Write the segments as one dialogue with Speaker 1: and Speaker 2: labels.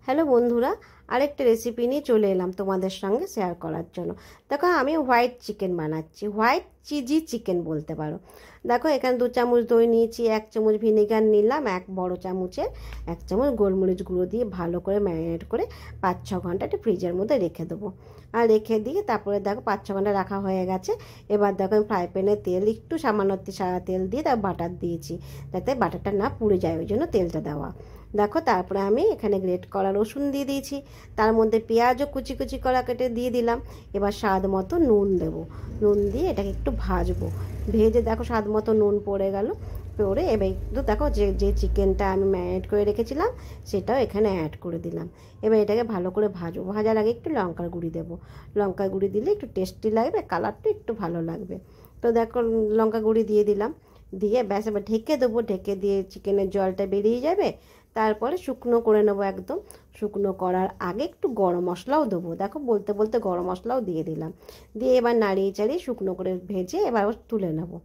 Speaker 1: Hello বন্ধুরা, আরেকটা recipe নিয়ে চলে এলাম তোমাদের সঙ্গে শেয়ার করার জন্য। দেখো, আমি হোয়াইট চিকেন বানাচ্ছি, হোয়াইট চিজি চিকেন বলতে পারো। দেখো, এখানে 2 চামচ দই নিয়েছি, 1 চামচ ভিনেগার নিলাম, 1 বড় চামচের 1 চামচ গোলমরিচ গুঁড়ো দিয়ে ভালো করে ম্যারিনেট করে 5-6 ঘন্টা একটু ফ্রিজের মধ্যে রেখে দেবো। আর রেখে দিয়ে তারপরে দেখো 5-6 ঘন্টা রাখা হয়ে গেছে। এবার দেখো আমি ফ্রাই প্যানে তেল একটু সামান্য সাদা তেল দিয়ে তার বাটার দিয়েছি, যাতে বাটারটা না পুড়ে যায়, ওই জন্য তেলটা দেওয়া। দেখো, তারপরে আমি এখানে গ্রেট করা রসুন দিয়ে দিয়েছি, তার মধ্যে পেঁয়াজও কুচি কুচি করা কেটে দিয়ে দিলাম। এবার স্বাদ মতো নুন দেবো, নুন দিয়ে এটাকে একটু ভাজবো। ভেজে দেখো স্বাদ মতো নুন পড়ে গেল, পরে এবার একটু দেখো যে যে চিকেনটা আমি ম্যারিনেট করে রেখেছিলাম সেটাও এখানে অ্যাড করে দিলাম। এবার এটাকে ভালো করে ভাজবো। ভাজার আগে একটু লঙ্কার গুঁড়ি দেবো, লঙ্কার গুঁড়ি দিলে একটু টেস্টি লাগবে, কালারটা একটু ভালো লাগবে। তো দেখো লঙ্কা গুঁড়ি দিয়ে দিলাম, দিয়ে ব্যাস এবার ঢেকে দেবো। ঢেকে দিয়ে চিকেনের জলটা বেরিয়ে যাবে, তারপরে শুকনো করে নেবো একদম। শুকনো করার আগে একটু গরম মশলাও দেবো। দেখো বলতে বলতে গরম মশলাও দিয়ে দিলাম। দিয়ে এবার নাড়িয়ে চাড়িয়ে শুকনো করে ভেজে এবার তুলে নেবো।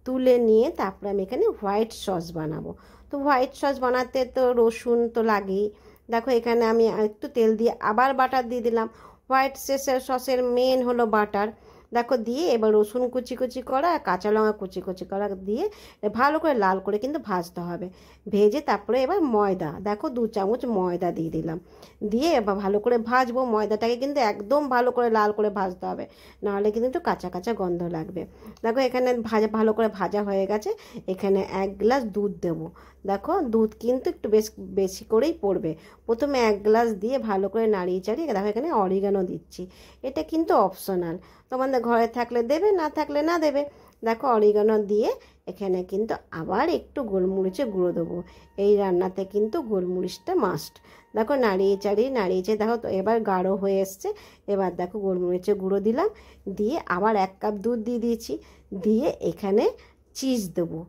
Speaker 1: তুলে নিয়ে তারপরে আমি এখানে হোয়াইট সস বানাবো। তো হোয়াইট সস বানাতে তো রসুন তো লাগেই। দেখো এখানে আমি একটু তেল দিয়ে আবার বাটার দিয়ে দিলাম। হোয়াইট সসের মেন হলো বাটার। দেখো দিয়ে এবার রসুন কুচি কুচি করা আর কাঁচা লঙ্কা কুচি কুচি করা দিয়ে ভালো করে লাল করে কিন্তু ভাজতে হবে। ভেজে তারপরে এবার ময়দা, দেখো 2 চামচ ময়দা দিয়ে দিলাম। দিয়ে এবার ভালো করে ভাজবো। ময়দাটাকে কিন্তু একদম ভালো করে লাল করে ভাজতে হবে, নাহলে কিন্তু একটু কাঁচা কাঁচা গন্ধ লাগবে। দেখো এখানে ভালো করে ভাজা হয়ে গেছে। এখানে 1 গ্লাস দুধ দেবো। দেখো দুধ কিন্তু একটু বেশি করেই পড়বে। প্রথমে 1 গ্লাস দিয়ে ভালো করে নাড়িয়ে চাড়িয়ে দেখো এখানে অরিগানো দিচ্ছি। এটা কিন্তু অপশনাল, তোমাদের ঘরে থাকলে দেবে, না থাকলে না দেবে। দেখো অরিগানো দিয়ে এখানে কিন্তু আবার একটু গোলমরিচের গুঁড়ো দেবো। এই রান্নাতে কিন্তু গোলমরিচটা মাস্ট। দেখো নাড়িয়ে চাড়িয়ে দেখো তো এবার গাঢ় হয়ে এসছে। এবার দেখো গোলমরিচের গুঁড়ো দিলাম, দিয়ে আবার 1 কাপ দুধ দিয়ে দিয়েছি। দিয়ে এখানে চিজ দেবো,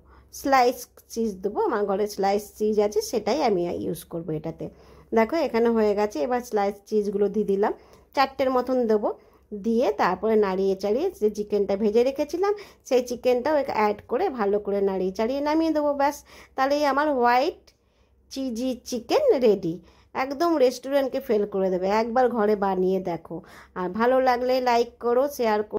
Speaker 1: স্লাইস চিজ দেবো। আমার ঘরে স্লাইস চিজ আছে, সেটাই আমি ইউজ করব এটাতে। দেখো এখানে হয়ে গেছে। এবার স্লাইস চিজগুলো দিয়ে দিলাম, 4টের মতন দেবো। দিয়ে তারপরে নাড়িয়ে চাড়িয়ে যে চিকেনটা ভেজে রেখেছিলাম সেই চিকেনটাও অ্যাড করে ভালো করে নাড়িয়ে চাড়িয়ে নামিয়ে দেবো। ব্যাস, তাহলেই আমার হোয়াইট চিজি চিকেন রেডি। একদম রেস্টুরেন্টকে ফেল করে দেবে। একবার ঘরে বানিয়ে দেখো, আর ভালো লাগলে লাইক করো, শেয়ার করো।